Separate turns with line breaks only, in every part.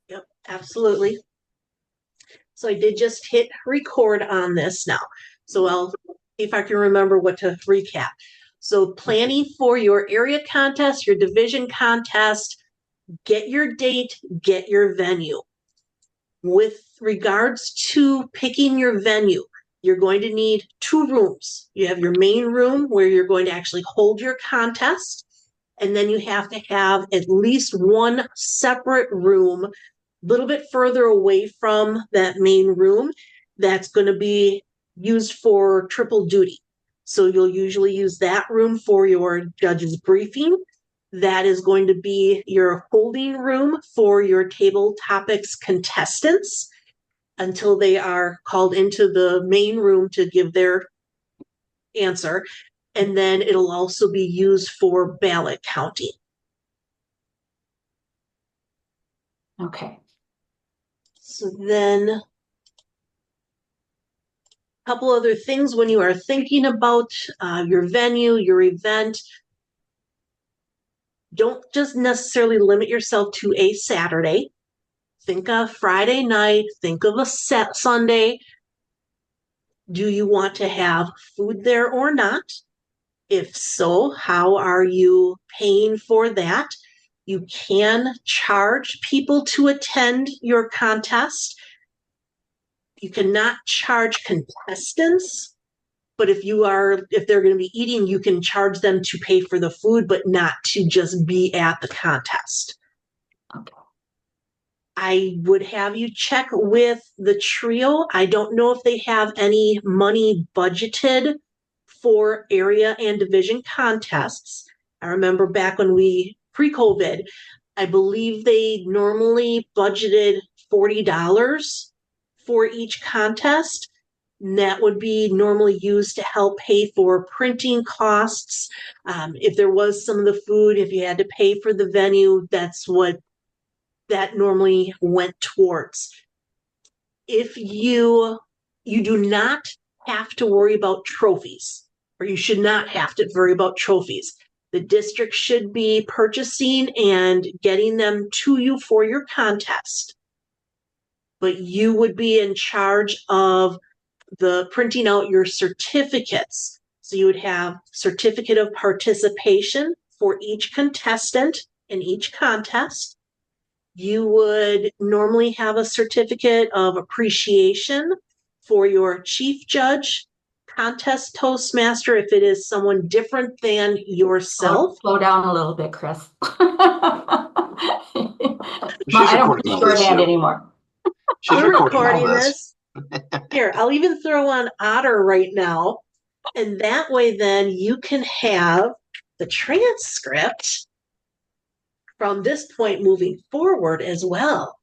Yep, absolutely. So I did just hit record on this now. So I'll see if I can remember what to recap. So planning for your area contest, your division contest, get your date, get your venue. With regards to picking your venue, you're going to need two rooms. You have your main room where you're going to actually hold your contest, and then you have to have at least one separate room a little bit further away from that main room that's going to be used for triple duty. So you'll usually use that room for your judge's briefing. That is going to be your holding room for your table topics contestants until they are called into the main room to give their answer. And then it'll also be used for ballot counting.
Okay.
So then a couple other things when you are thinking about your venue, your event, don't just necessarily limit yourself to a Saturday. Think of Friday night, think of a set Sunday. Do you want to have food there or not? If so, how are you paying for that? You can charge people to attend your contest. You cannot charge contestants, but if they're going to be eating, you can charge them to pay for the food, but not to just be at the contest.
Okay.
I would have you check with the trio. I don't know if they have any money budgeted for area and division contests. I remember back when pre-COVID, I believe they normally budgeted $40 for each contest. And that would be normally used to help pay for printing costs. If there was some of the food, if you had to pay for the venue, that's what that normally went towards. If you do not have to worry about trophies, or you should not have to worry about trophies. The district should be purchasing and getting them to you for your contest. But you would be in charge of the printing out your certificates. So you would have certificate of participation for each contestant in each contest. You would normally have a certificate of appreciation for your chief judge, contest toastmaster, if it is someone different than yourself.
Slow down a little bit, Kris.
She's
I don't
recording all
do
this.
shorthand anymore.
She's
We're
recording all
this. Here, I'll even throw on Otter right now. And that way, then you can have the transcript from this point moving forward as well.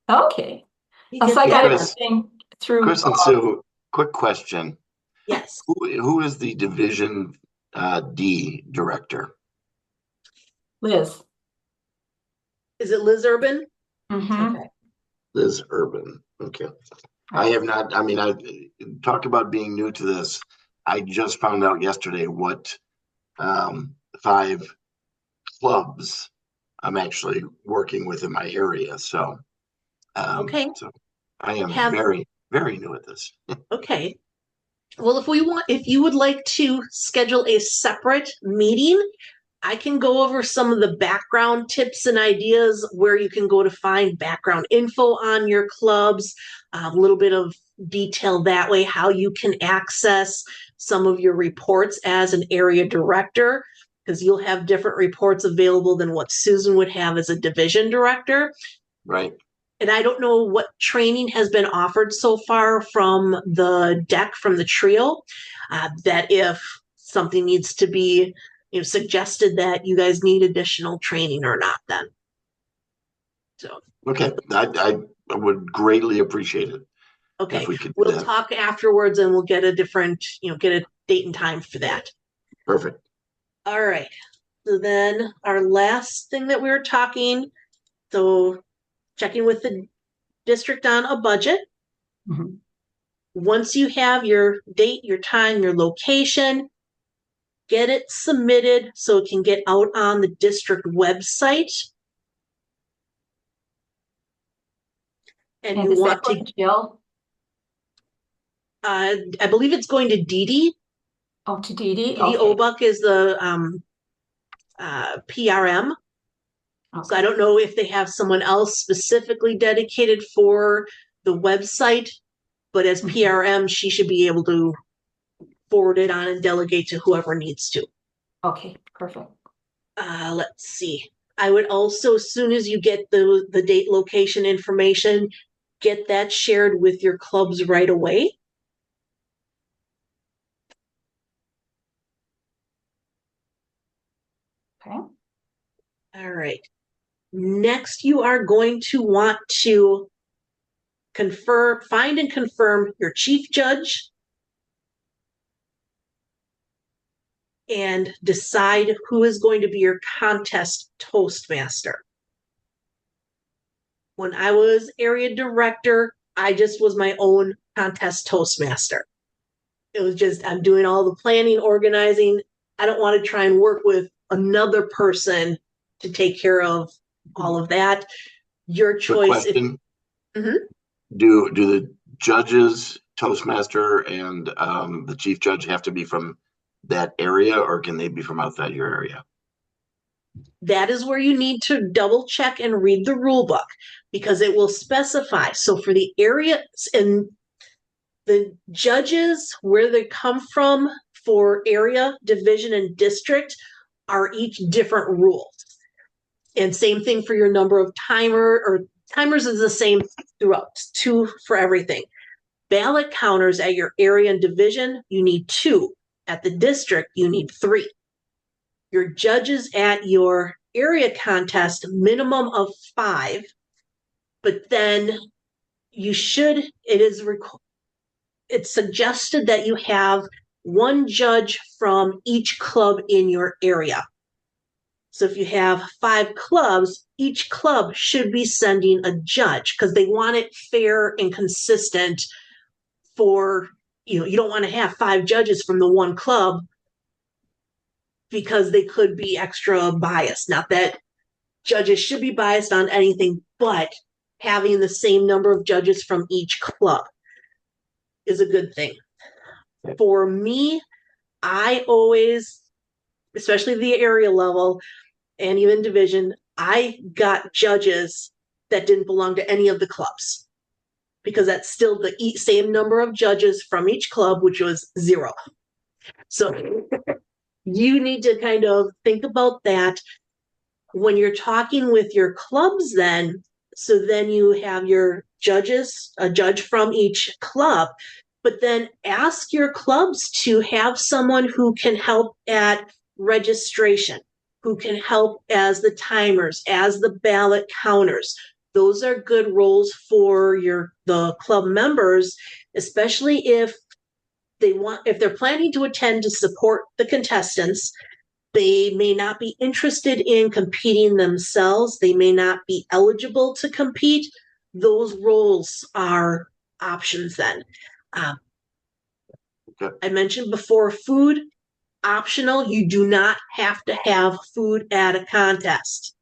Okay.
So
I got
Kris,
everything through.
Kris and Sue, quick question.
Yes.
Who is the Division D director?
Liz.
Is it Liz Urban?
Mm-hmm.
Okay.
Liz Urban. Okay. I have not, I mean, I talk about being new to this. I just found out yesterday what 5 clubs I'm actually working with in my area. So,
Okay.
So I am very, very new at this.
Okay. Well, if you would like to schedule a separate meeting, I can go over some of the background tips and ideas where you can go to find background info on your clubs, a little bit of detail that way, how you can access some of your reports as an area director, because you'll have different reports available than what Susan would have as a division director.
Right.
And I don't know what training has been offered so far from the deck, from the trio, that if something needs to be suggested that you guys need additional training or not then. So
okay, I would greatly appreciate it.
Okay,
if we could
we'll talk afterwards and we'll get a different, get a date and time for that.
Perfect.
All right. So then our last thing that we were talking, so checking with the district on a budget.
Mm-hmm.
Once you have your date, your time, your location, get it submitted so it can get out on the district website. and
And
you
is that
want to,
going to Jill?
I believe it's going to Dee Dee.
Oh, to Dee Dee?
Dee Dee
Okay,
Obuck is the PRM. So I
okay.
don't know if they have someone else specifically dedicated for the website, but as
Mhm.
PRM, she should be able to forward it on and delegate to whoever needs to.
Okay, perfect.
Let's see. I would also, as soon as you get the date, location information, get that shared with your clubs right away.
Okay.
All right. Next, you are going to want to find and confirm your chief judge and decide who is going to be your contest toastmaster. When I was area director, I just was my own contest toastmaster. It was just, I'm doing all the planning, organizing. I don't want to try and work with another person to take care of all of that. Your
Quick
choice.
question.
Mhm.
Do the judges, Toastmaster, and the chief judge have to be from that area, or can they be from outside your area?
That is where you need to double check and read the rule book because it will specify. So for the areas and the judges, where they come from for area, division, and district are each different rules. And same thing for your number of timers is the same throughout, 2 for everything. Ballot counters at your area and division, you need 2. At the district, you need 3. Your judges at your area contest, minimum of 5, but then it's suggested that you have 1 judge from each club in your area. So if you have 5 clubs, each club should be sending a judge because they want it fair and consistent for, you don't want to have 5 judges from the one club because they could be extra biased. Not that judges should be biased on anything, but having the same number of judges from each club is a good thing. For me, I always, especially the area level and even division, I got judges that didn't belong to any of the clubs because that's still the same number of judges from each club, which was 0. So you need to kind of think about that when you're talking with your clubs then. So then you have your judges, a judge from each club, but then ask your clubs to have someone who can help at registration, who can help as the timers, as the ballot counters. Those are good roles for the club members, especially if they're planning to attend to support the contestants. They may not be interested in competing themselves. They may not be eligible to compete. Those roles are options then.
Okay.
I mentioned before, food, optional. You do not have to have food at a contest.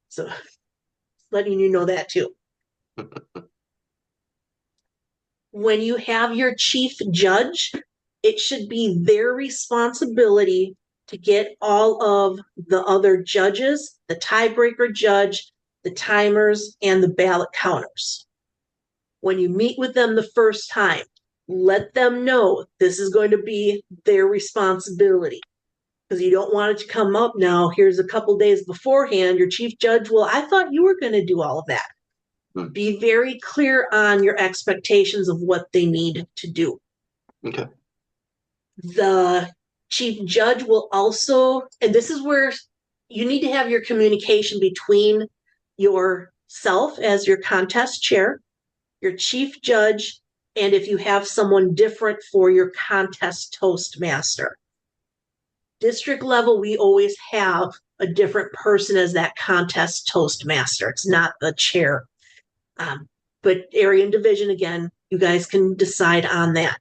So letting you know that too. When you have your chief judge, it should be their responsibility to get all of the other judges, the tiebreaker judge, the timers, and the ballot counters. When you meet with them the first time, let them know this is going to be their responsibility. Because you don't want it to come up now, here's a couple days beforehand, your chief judge, well, I thought you were going to do all of that. Be very clear on your expectations of what they need to do.
Okay.
The chief judge will also, and this is where you need to have your communication between yourself as your contest chair, your chief judge, and if you have someone different for your contest toastmaster. District level, we always have a different person as that contest toastmaster. It's not the chair. But area and division, again, you guys can decide on that.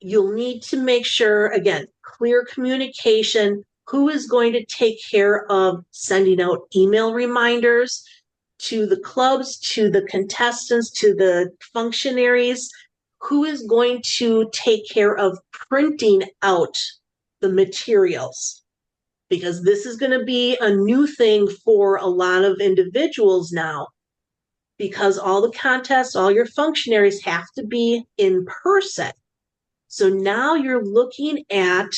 You'll need to make sure, again, clear communication, who is going to take care of sending out email reminders, to the clubs, to the contestants, to the functionaries, who is going to take care of printing out the materials? Because this is going to be a new thing for a lot of individuals now, because all the contests, all your functionaries have to be in person. So now you're looking at,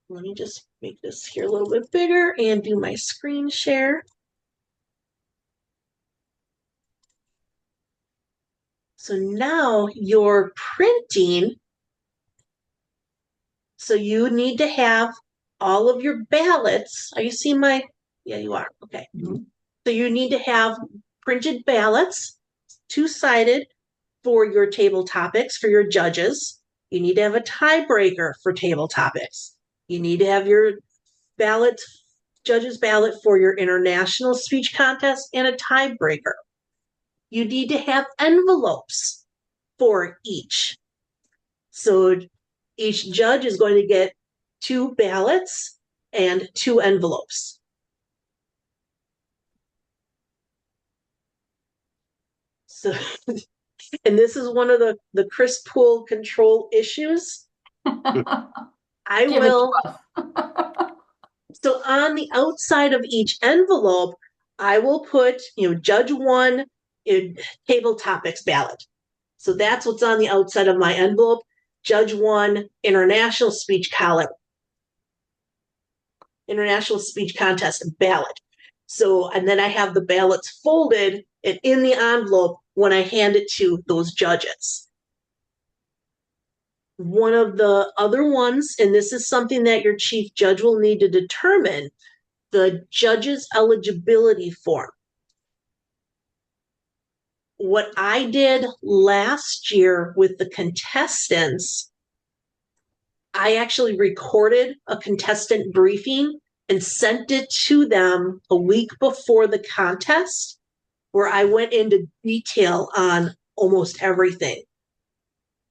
let me just make this here a little bit bigger and do my screen share. So now you're printing. So you need to have all of your ballots. Are you seeing my, yeah, you are. Okay.
Mhm.
So you need to have printed ballots, two-sided, for your table topics, for your judges. You need to have a tiebreaker for table topics. You need to have your ballot, judge's ballot for your international speech contest and a tiebreaker. You need to have envelopes for each. So each judge is going to get 2 ballots and 2 envelopes. So, and this is one of the Kris pool control issues. I
Give it to
will,
us.
so on the outside of each envelope, I will put, judge 1 in table topics ballot. So that's what's on the outside of my envelope. Judge 1 international speech contest ballot. So, and then I have the ballots folded and in the envelope when I hand it to those judges. One of the other ones, and this is something that your chief judge will need to determine, the judge's eligibility form. What I did last year with the contestants, I actually recorded a contestant briefing and sent it to them a week before the contest, where I went into detail on almost everything.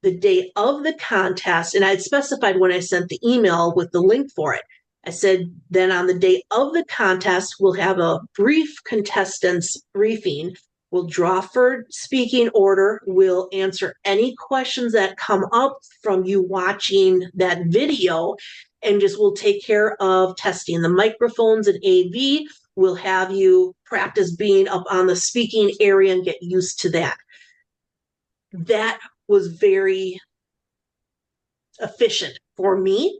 The day of the contest, and I had specified when I sent the email with the link for it, I said, then on the day of the contest, we'll have a brief contestants briefing. We'll draw for speaking order. We'll answer any questions that come up from you watching that video, and just we'll take care of testing the microphones and AV. We'll have you practice being up on the speaking area and get used to that. That was very efficient for me.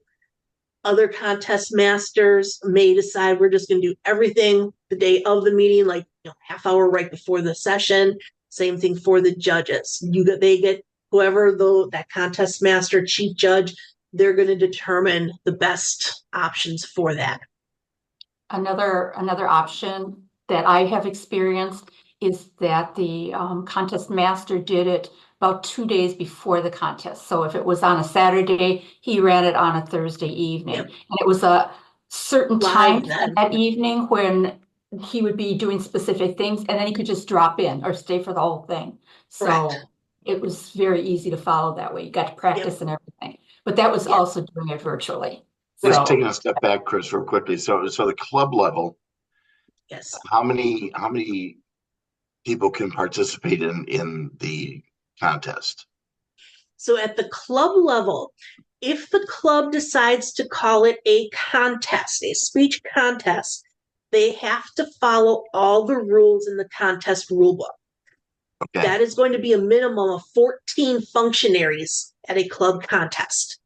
Other contest masters may decide we're just going to do everything the day of the meeting, like half hour right before the session. Same thing for the judges. They get whoever that contest master, chief judge, they're going to determine the best options for that.
Another option that I have experienced is that the contest master did it about 2 days before the contest. So if it was on a Saturday, he ran it on a Thursday evening.
Yep.
And it was a certain
Live
time
then.
that evening when he would be doing specific things, and then he could just drop in or stay for the whole thing. So
Correct.
it was very easy to follow that way. You got to practice and everything. But that was
Yep.
also doing it virtually.
Just
So
taking a step back, Kris, real quickly. So the club level,
Yes.
how many people can participate in the contest?
So at the club level, if the club decides to call it a contest, a speech contest, they have to follow all the rules in the contest rulebook.
Okay.
That is going to be a minimum of 14 functionaries at a club contest.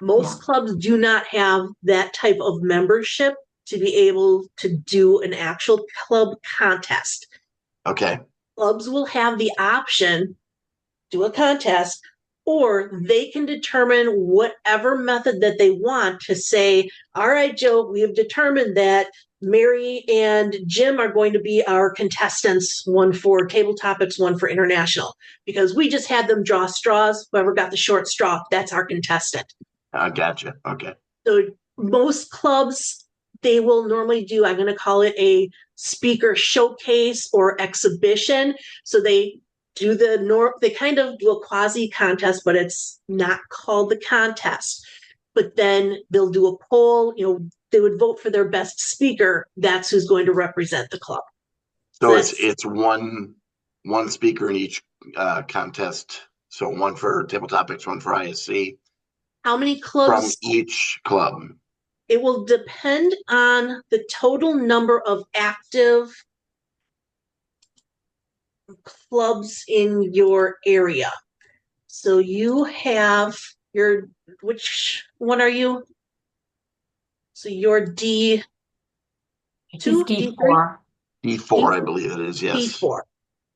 Most clubs do not have that type of membership to be able to do an actual club contest.
Okay.
Clubs will have the option, do a contest, or they can determine whatever method that they want to say, all right, Joe, we have determined that Mary and Jim are going to be our contestants, one for table topics, one for international, because we just had them draw straws. Whoever got the short straw, that's our contestant.
I gotcha. Okay.
So most clubs, they will normally do, I'm going to call it a speaker showcase or exhibition. So they do they kind of do a quasi contest, but it's not called the contest. But then they'll do a poll, they would vote for their best speaker. That's who's going to represent the club.
So
that's
it's one speaker in each contest. So one for table topics, one for ISC
how many
from
clubs.
each club.
It will depend on the total number of active clubs in your area. So you have which one are you? So you're D2,
He's
D3,
D4.
D4, I believe it is. Yes.
D4.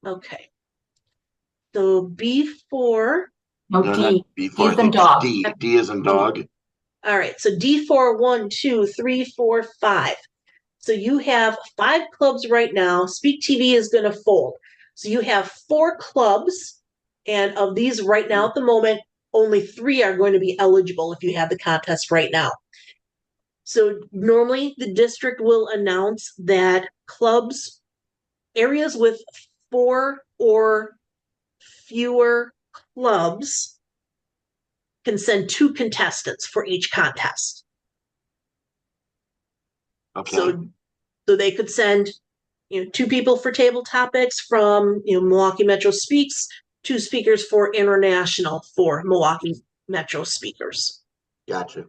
Okay. So B4.
No,
No, not
D.
B4. I
He's in
think it's
dog.
D. D is in dog.
All right. So D4, 1, 2, 3, 4, 5. So you have 5 clubs right now. Speak TV is going to fold. So you have 4 clubs. And of these right now at the moment, only 3 are going to be eligible if you have the contest right now. So normally the district will announce that clubs, areas with 4 or fewer clubs can send 2 contestants for each contest.
Okay.
So they could send 2 people for table topics from Milwaukee Metro Speaks, 2 speakers for international for Milwaukee Metro Speakers.
Gotcha.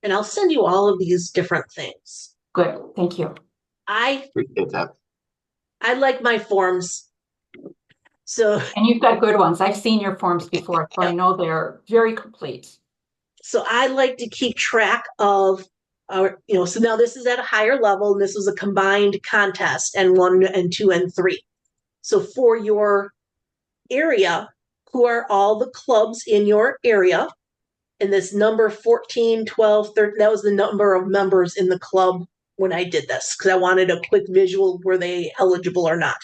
And I'll send you all of these different things.
Good. Thank you.
I
Appreciate that.
like my forms. So
And you've got good ones. I've seen your forms before, so I know they're very complete.
So I like to keep track of so now this is at a higher level, and this was a combined contest, and 1 and 2 and 3. So for your area, who are all the clubs in your area? And this number 14, 12, 13, that was the number of members in the club when I did this, because I wanted a quick visual, were they eligible or not?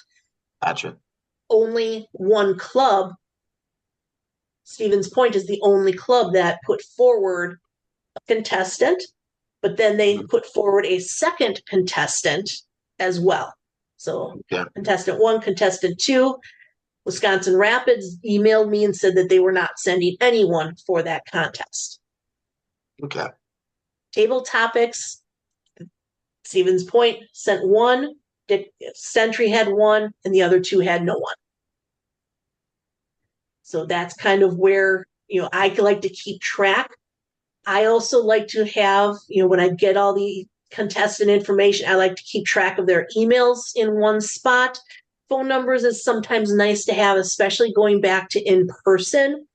Gotcha.
Only one club, Stevens Point, is the only club that put forward a contestant, but then they put forward a second contestant as well. So contestant 1, contestant 2, Wisconsin Rapids emailed me and said that they were not sending anyone for that contest.
Okay.
Table topics, Stevens Point sent 1, Century had 1, and the other 2 had no one. So that's kind of where, I like to keep track. I also like to have, when I get all the contestant information, I like to keep track of their emails in one spot. Phone numbers is sometimes nice to have, especially going back to in person,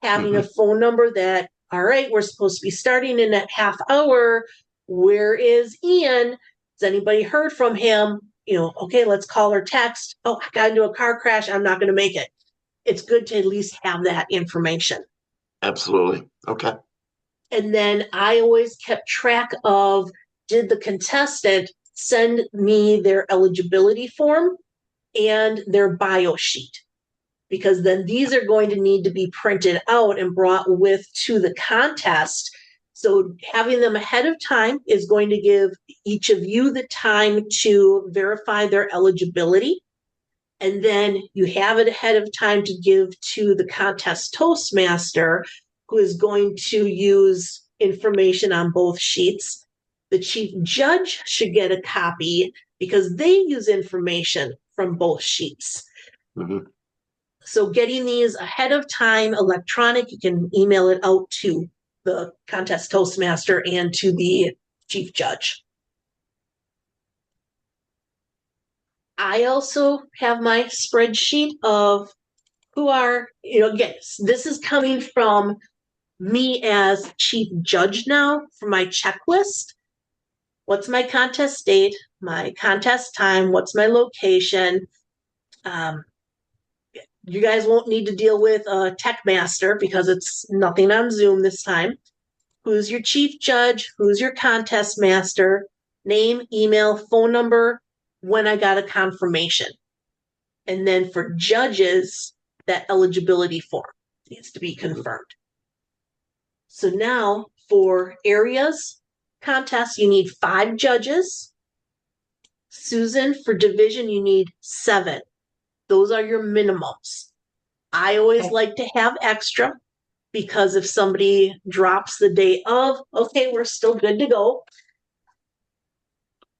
having a phone number that, all right, we're supposed to be starting in that half hour. Where is Ian? Has anybody heard from him? Okay, let's call or text. Oh, I got into a car crash. I'm not going to make it. It's good to at least have that information.
Absolutely. Okay.
And then I always kept track of, did the contestant send me their eligibility form and their bio sheet? Because then these are going to need to be printed out and brought with to the contest. So having them ahead of time is going to give each of you the time to verify their eligibility. And then you have it ahead of time to give to the contest Toastmaster, who is going to use information on both sheets. The chief judge should get a copy because they use information from both sheets. So getting these ahead of time, electronic, you can email it out to the contest Toastmaster and to the chief judge. I also have my spreadsheet of who are, again, this is coming from me as chief judge now for my checklist. What's my contest date, my contest time, what's my location? You guys won't need to deal with a tech master because it's nothing on Zoom this time. Who's your chief judge? Who's your contest master? Name, email, phone number, when I got a confirmation. And then for judges, that eligibility form needs to be confirmed. So now for areas contests, you need 5 judges. Susan, for division, you need 7. Those are your minimums. I always like to have extra. because if somebody drops the day of, okay, we're still good to go.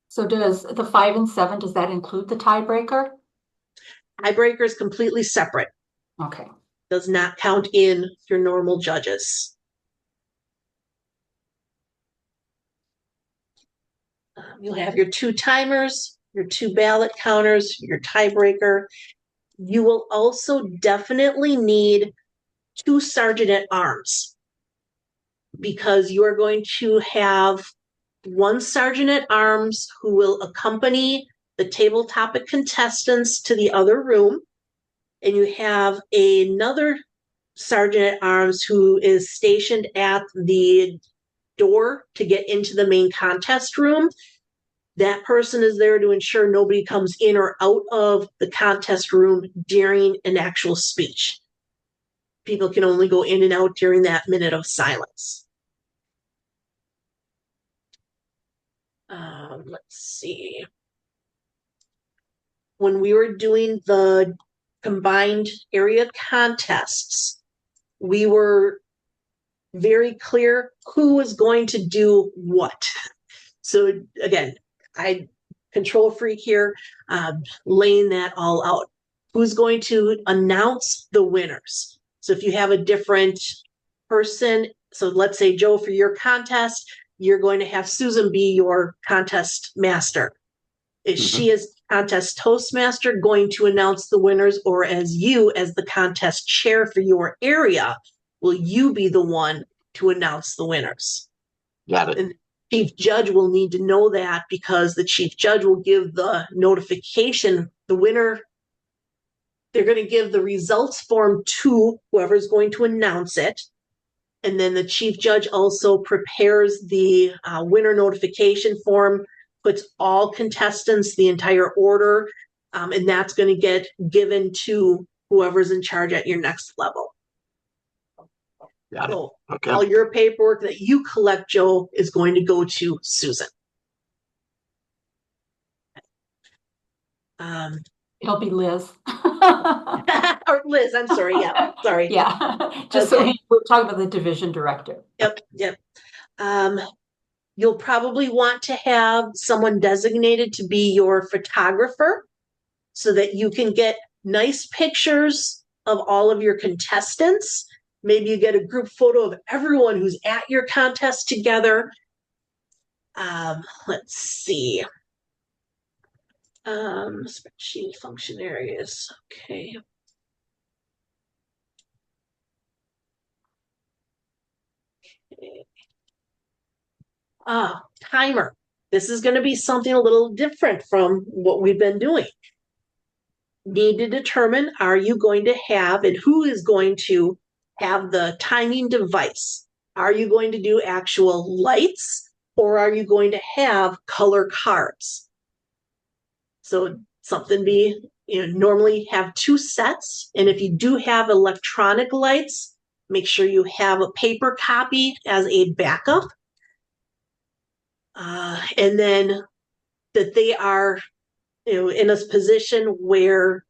So does the 5 and 7, does that include the tiebreaker?
Tiebreaker is completely separate.
Okay.
Does not count in your normal judges. You'll have your 2 timers, your 2 ballot counters, your tiebreaker. You will also definitely need 2 sergeant at arms because you are going to have 1 sergeant at arms who will accompany the table topic contestants to the other room. And you have another sergeant at arms who is stationed at the door to get into the main contest room. That person is there to ensure nobody comes in or out of the contest room during an actual speech. People can only go in and out during that minute of silence. Let's see. When we were doing the combined area contests, we were very clear who was going to do what. So again, I control freak here, laying that all out. Who's going to announce the winners? So if you have a different person, so let's say Joe, for your contest, you're going to have Susan be your contest master. Is she as contest toastmaster going to announce the winners, or as you as the contest chair for your area, will you be the one to announce the winners?
Got it.
And chief judge will need to know that because the chief judge will give the notification, the winner, they're going to give the results form to whoever's going to announce it. And then the chief judge also prepares the winner notification form, puts all contestants, the entire order, and that's going to get given to whoever's in charge at your next level.
Got it.
So
Okay.
all your paperwork that you collect, Joe, is going to go to Susan.
It'll be Liz.
Or Liz, I'm sorry. Yeah, sorry.
Yeah, just so
Okay.
we're talking about the division director.
Yep. You'll probably want to have someone designated to be your photographer so that you can get nice pictures of all of your contestants. Maybe you get a group photo of everyone who's at your contest together. Let's see. Spreadsheet function areas. Okay. Timer. This is going to be something a little different from what we've been doing. Need to determine, are you going to have, and who is going to have the timing device? Are you going to do actual lights, or are you going to have color cards? So something normally have 2 sets. And if you do have electronic lights, make sure you have a paper copy as a backup. And then that they are, in a position where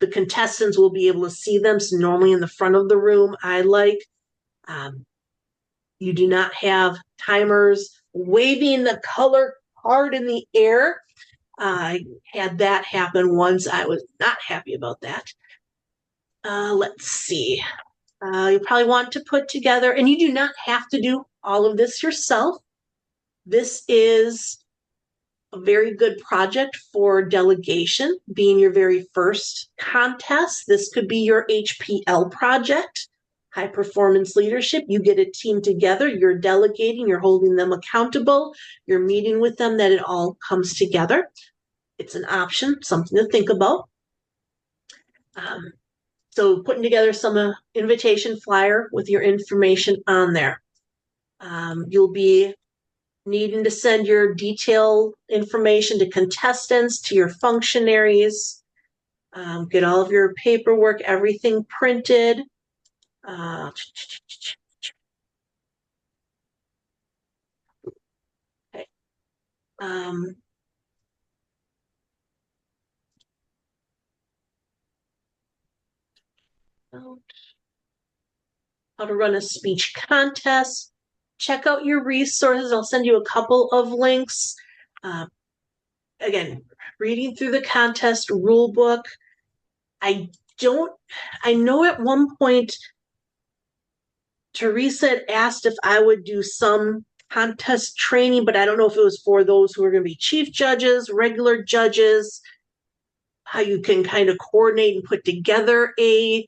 the contestants will be able to see them. So normally in the front of the room, you do not have timers waving the color card in the air. I had that happen once. I was not happy about that. Let's see. You probably want to put together, and you do not have to do all of this yourself. This is a very good project for delegation, being your very first contest. This could be your HPL project, high performance leadership. You get a team together, you're delegating, you're holding them accountable, you're meeting with them, that it all comes together. It's an option, something to think about. So putting together some invitation flyer with your information on there. You'll be needing to send your detailed information to contestants, to your functionaries, get all of your paperwork, everything printed. Okay. how to run a speech contest. Check out your resources. I'll send you a couple of links. Again, reading through the contest rule book. I know at one point Teresa had asked if I would do some contest training, but I don't know if it was for those who are going to be chief judges, regular judges, how you can kind of coordinate and put together a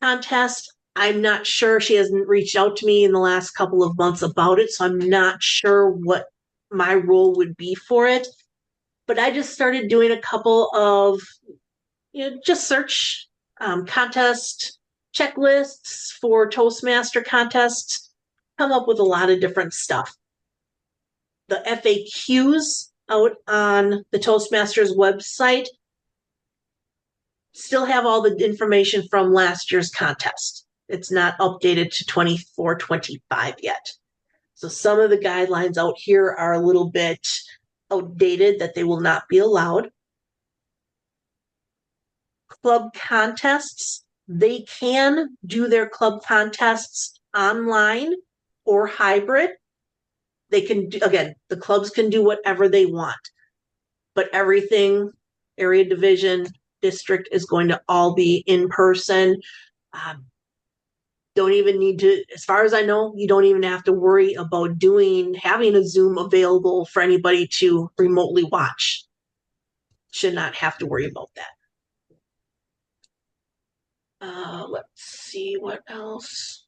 contest. I'm not sure. She hasn't reached out to me in the last couple of months about it, so I'm not sure what my role would be for it. But I just started doing a couple of, just search contest checklists for Toastmaster contests, come up with a lot of different stuff. The FAQs out on the Toastmasters website still have all the information from last year's contest. It's not updated to 24-25 yet. So some of the guidelines out here are a little bit outdated, that they will not be allowed. Club contests, they can do their club contests online or hybrid. They can do, again, the clubs can do whatever they want, but everything, area, division, district, is going to all be in person. Don't even need to, as far as I know, you don't even have to worry about having a Zoom available for anybody to remotely watch. Should not have to worry about that. Let's see what else.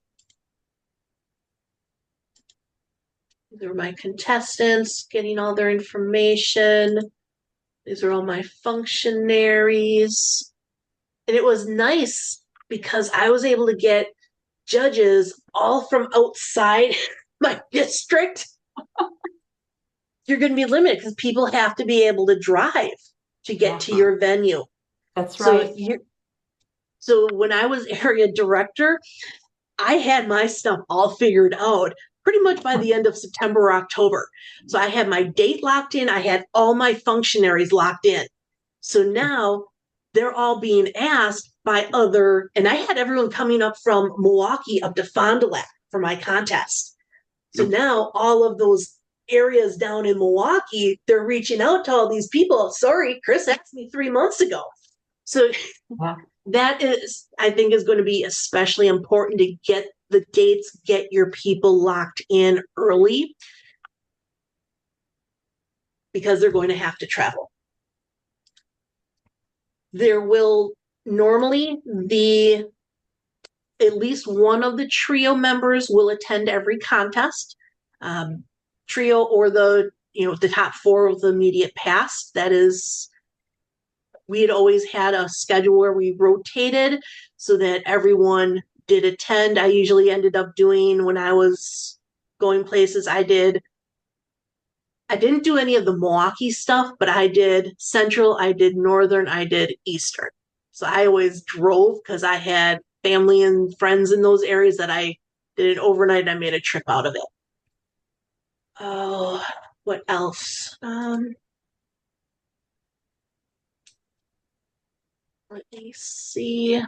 These are my contestants getting all their information. These are all my functionaries. And it was nice because I was able to get judges all from outside my district. You're going to be limited because people have to be able to drive to get to your venue.
That's right.
So when I was area director, I had my stuff all figured out pretty much by the end of September or October. So I had my date locked in. I had all my functionaries locked in. So now they're all being asked by and I had everyone coming up from Milwaukee up to Fond du Lac for my contest. So now all of those areas down in Milwaukee, they're reaching out to all these people. Sorry, Kris asked me 3 months ago. So that is, I think, is going to be especially important to get the dates, get your people locked in early, because they're going to have to travel. There will normally at least one of the trio members will attend every contest. Trio or the top 4 of the immediate past. That is, we had always had a schedule where we rotated so that everyone did attend. I usually ended up doing, when I was going places, I didn't do any of the Milwaukee stuff, but I did Central, I did Northern, I did Eastern. So I always drove because I had family and friends in those areas that I did it overnight. I made a trip out of it. Oh, what else? Let me see.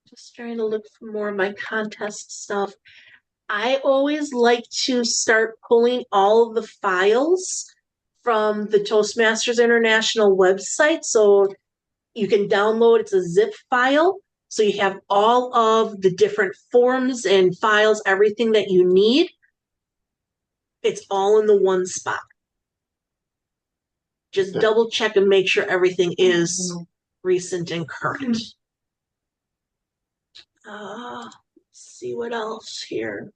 Just trying to look for more of my contest stuff. I always like to start pulling all of the files from the Toastmasters International website. So you can download, it's a zip file. So you have all of the different forms and files, everything that you need. It's all in the one spot. Just double check and make sure everything is recent and current. Let's see what else here.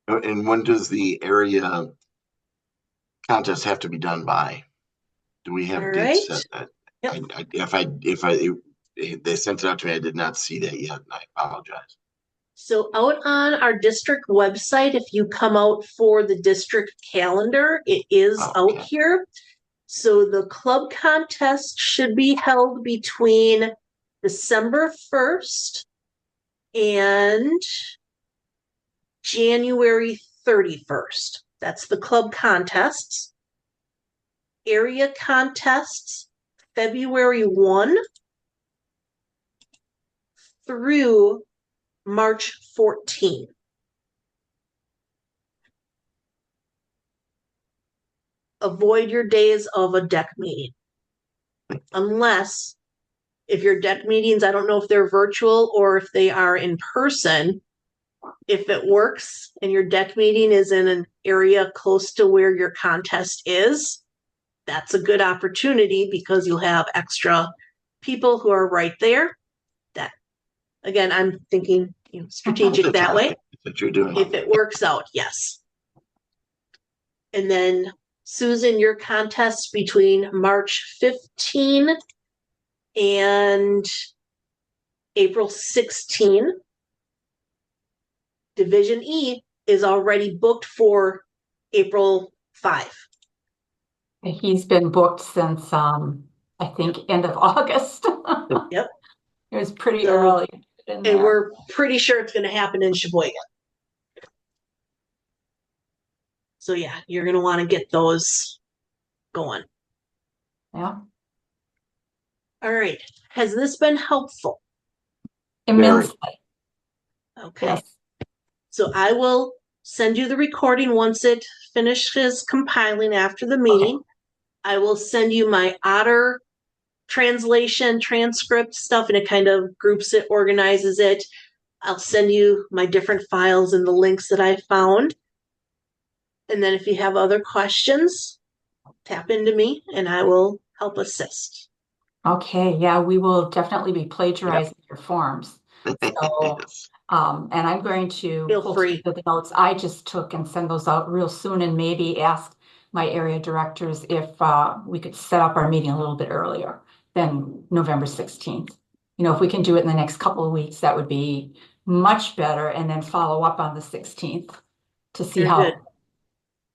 And when does the area contest have to be done by? Do we have dates set?
Yep.
they sent it out to me. I did not see that yet, and I apologize.
So out on our district website, if you come out for the district calendar, it is out
Okay.
here. So the club contest should be held between December 1st and January 31st. That's the club contests. Area contests, February 1 through March 14. Avoid your days of a deck meeting. Unless, if your deck meetings, I don't know if they're virtual or if they are in person, if it works and your deck meeting is in an area close to where your contest is, that's a good opportunity because you'll have extra people who are right there. That, again, I'm thinking strategic that way.
That you're doing.
If it works out, yes. And then Susan, your contest between March 15 and April 16. Division E is already booked for April 5.
He's been booked since, I think, end of August.
Yep.
It was pretty early in
And
there.
we're pretty sure it's going to happen in Sheboygan. So yeah, you're going to want to get those going.
Yeah.
All right. Has this been helpful?
Immensely.
Okay.
Yes.
So I will send you the recording once it finishes compiling after the meeting.
Okay.
I will send you my Otter translation, transcript stuff, and it kind of groups it, organizes it. I'll send you my different files and the links that I found. And then if you have other questions, tap into me and I will help assist.
Okay. Yeah, we will definitely be plagiarizing your forms. So,
Yes.
and I'm going to
Feel
pull
free.
together the notes I just took and send those out real soon, and maybe ask my area directors if we could set up our meeting a little bit earlier than November 16th. If we can do it in the next couple of weeks, that would be much better, and then follow up on the 16th to see
Very good.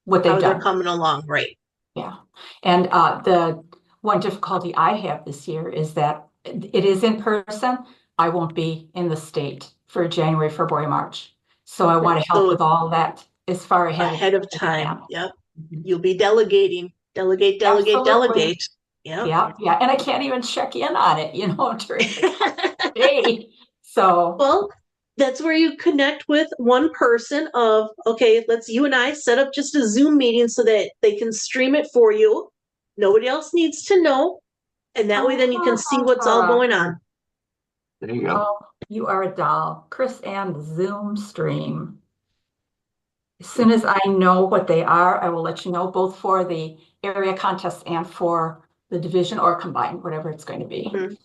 what they've
How they're
done.
coming along, right?
Yeah. And the one difficulty I have this year is that it is in person. I won't be in the state for January, February, March. So I want to help
So
with all that as far
ahead of
as I
time.
can.
Yep.
Mhm.
You'll be delegating. Delegate, delegate,
Absolutely.
delegate. Yep.
Yeah, yeah. And I can't even check in on it, during the day. So,
Well, that's where you connect with one person of, okay, let's you and I set up just a Zoom meeting so that they can stream it for you. Nobody else needs to know. And that way then you can see what's all going on.
There you go.
oh, you are a doll. Kris and Zoom stream. As soon as I know what they are, I will let you know, both for the area contest and for the division, or combined, whatever it's going to be.
Mhm.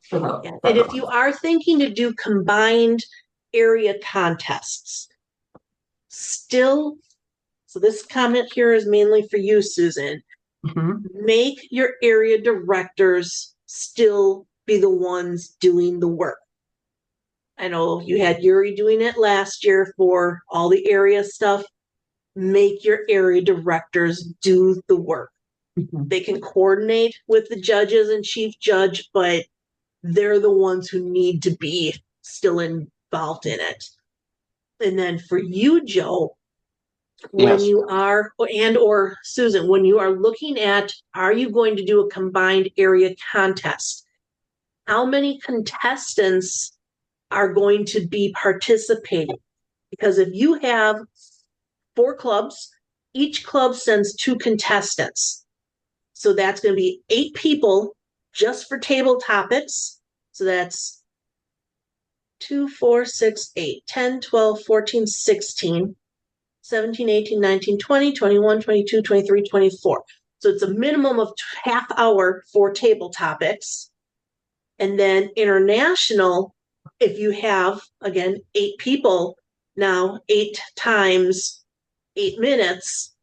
For the
Yeah. And if you are thinking to do combined area contests, still, so this comment here is mainly for you, Susan.
Mhm.
Make your area directors still be the ones doing the work. I know you had Yuri doing it last year for all the area stuff. Make your area directors do the work.
Mhm.
They can coordinate with the judges and chief judge, but they're the ones who need to be still involved in it. And then for you, Joe, when
Yes.
you are, and or Susan, when you are looking at, are you going to do a combined area contest? How many contestants are going to be participating? Because if you have 4 clubs, each club sends 2 contestants. So that's going to be 8 people just for table topics. So that's 2, 4, 6, 8, 10, 12, 14, 16, 17, 18, 19, 20, 21, 22, 23, 24. So it's a minimum of half hour for table topics. And then international, if you have, again, 8 people, now 8 times 8 minutes,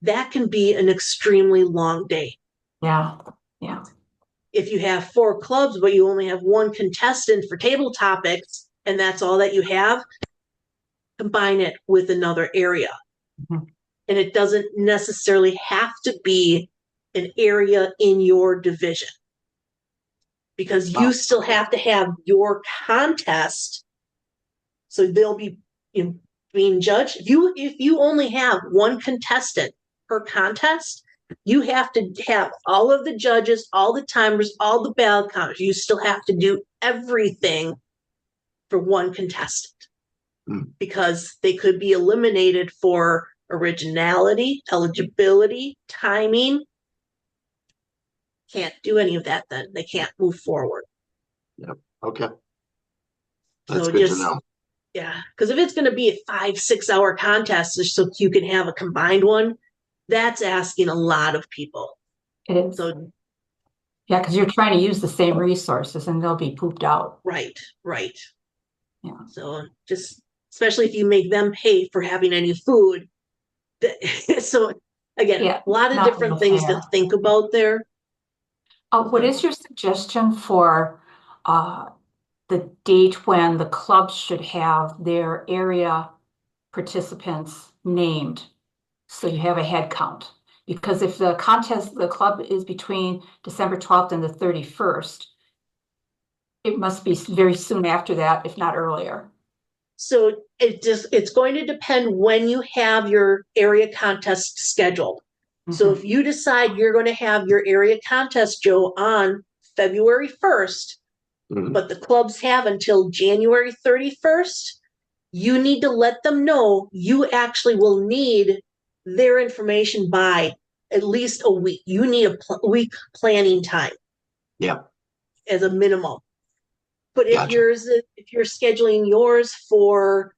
that can be an extremely long day.
Yeah, yeah.
if you have 4 clubs, but you only have 1 contestant for table topics, and that's all that you have, combine it with another area.
Mhm.
And it doesn't necessarily have to be an area in your division, because you still have to have your contest. So they'll be, being judged. If you only have 1 contestant per contest, you have to have all of the judges, all the timers, all the ballot counters. You still have to do everything for 1 contestant, because they could be eliminated for originality, eligibility, timing. Can't do any of that then. They can't move forward.
Yep. Okay. That's
So
good to know.
Yeah, because if it's going to be a 5-6 hour contest just so you can have a combined one, that's asking a lot of people.
It is.
So
Yeah, because you're trying to use the same resources and they'll be pooped out.
right.
Yeah.
So just, especially if you make them pay for having any food. So again,
Yeah,
a lot of
not
different
real
things
fair.
to think about there.
What is your suggestion for the date when the clubs should have their area participants named? So you have a head count. Because if the club is between December 12th and the 31st, it must be very soon after that, if not earlier.
So it's going to depend when you have your area contest scheduled. So if you decide you're going to have your area contest, Joe, on February 1st, but the clubs have until January 31st, you need to let them know you actually will need their information by at least a week. You need a week planning time.
Yeah.
As a minimum. But if
Gotcha.
you're scheduling yours for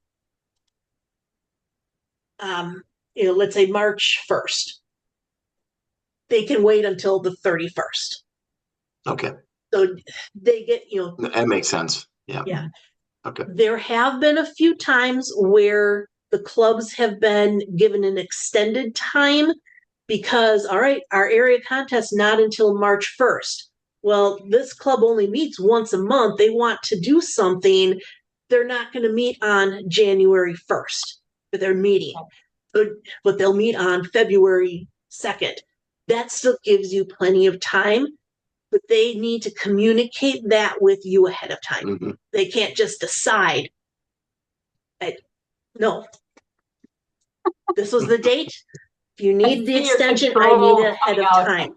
let's say March 1st, they can wait until the 31st.
Okay.
So they get,
That makes sense. Yeah.
Yeah.
Okay.
There have been a few times where the clubs have been given an extended time because, all right, our area contest not until March 1st. Well, this club only meets once a month. They want to do something. They're not going to meet on January 1st for their meeting, but they'll meet on February 2nd. That still gives you plenty of time, but they need to communicate that with you ahead of time.
Mm-hmm.
They can't just decide, no, this was the date. If you need the extension, I need it ahead of time.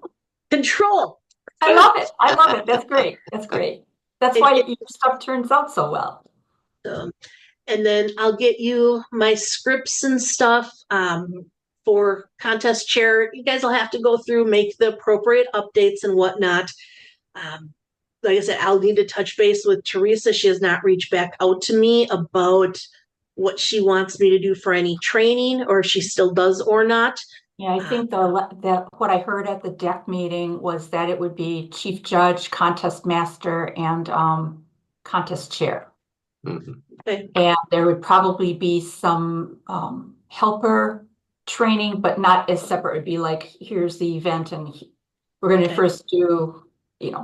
Control.
I love it. I love it. That's great. That's great. That's why your stuff turns out so well.
And then I'll get you my scripts and stuff for contest chair. You guys will have to go through, make the appropriate updates and whatnot. Like I said, I'll need to touch base with Teresa. She has not reached back out to me about what she wants me to do for any training, or if she still does or not.
Yeah, I think that what I heard at the deck meeting was that it would be chief judge, contest master, and contest chair.
Mm-hmm.
Okay.
And there would probably be some helper training, but not as separate. It'd be like, here's the event, and we're going to first do,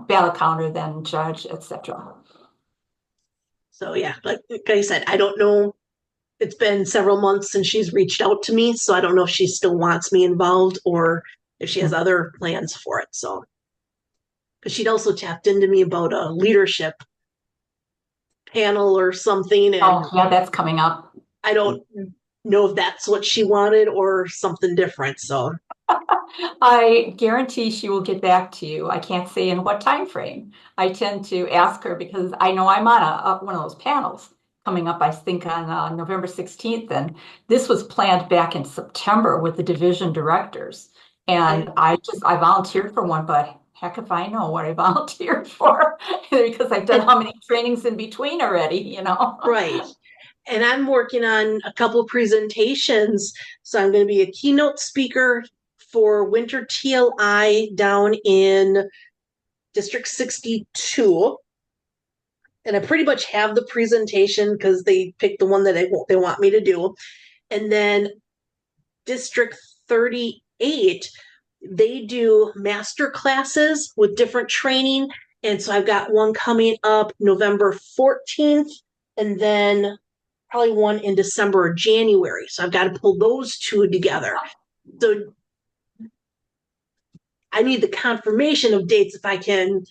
ballot counter, then judge, etc.
So yeah, like I said, I don't know. It's been several months since she's reached out to me, so I don't know if she still wants me involved or if she has other plans for it. So, because she'd also tapped into me about a leadership panel or something. And
yeah, that's coming up.
I don't know if that's what she wanted or something different. So
I guarantee she will get back to you. I can't say in what time frame. I tend to ask her because I know I'm on one of those panels coming up, I think, on November 16th. And this was planned back in September with the division directors. And I volunteered for one, but heck if I know what I volunteered for because I've done how many trainings in between already,
Right. And I'm working on a couple of presentations. So I'm going to be a keynote speaker for Winter TLI down in District 62. And I pretty much have the presentation because they picked the one that they want me to do. And then District 38, they do master classes with different training. And so I've got one coming up November 14th, and then probably one in December or January. So I've got to pull those two together. So I need the confirmation of dates if I can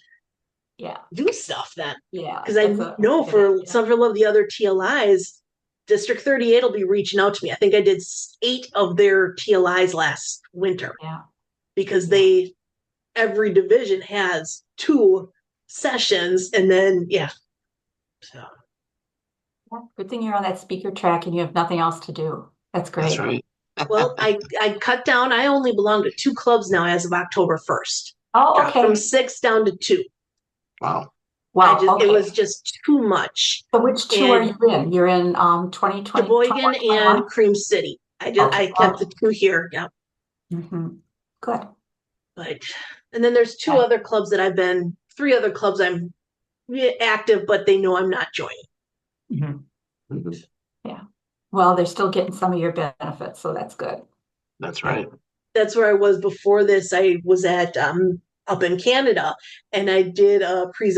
do stuff then.
Yeah.
Because I know for some of the other TLIs, District 38 will be reaching out to me. I think I did 8 of their TLIs last winter.
Yeah.
Because every division has 2 sessions, and then so
good thing you're on that speaker track and you have nothing else to do. That's great.
That's right.
Well, I cut down. I only belong to 2 clubs now as of October 1st.
Oh,
Dropped
okay.
from 6 down to 2.
Wow.
It was just too much.
So which 2 are you in? You're in 2020,
Sheboygan and Cream City. I kept the 2 here. Yeah.
Good.
And then there's 2 other clubs that I've been. 3 other clubs I'm active, but they know I'm not joining.
Yeah. Well, they're still getting some of your benefits, so that's good.
That's right.
That's where I was before this. I was at up in Canada, and I did a presentation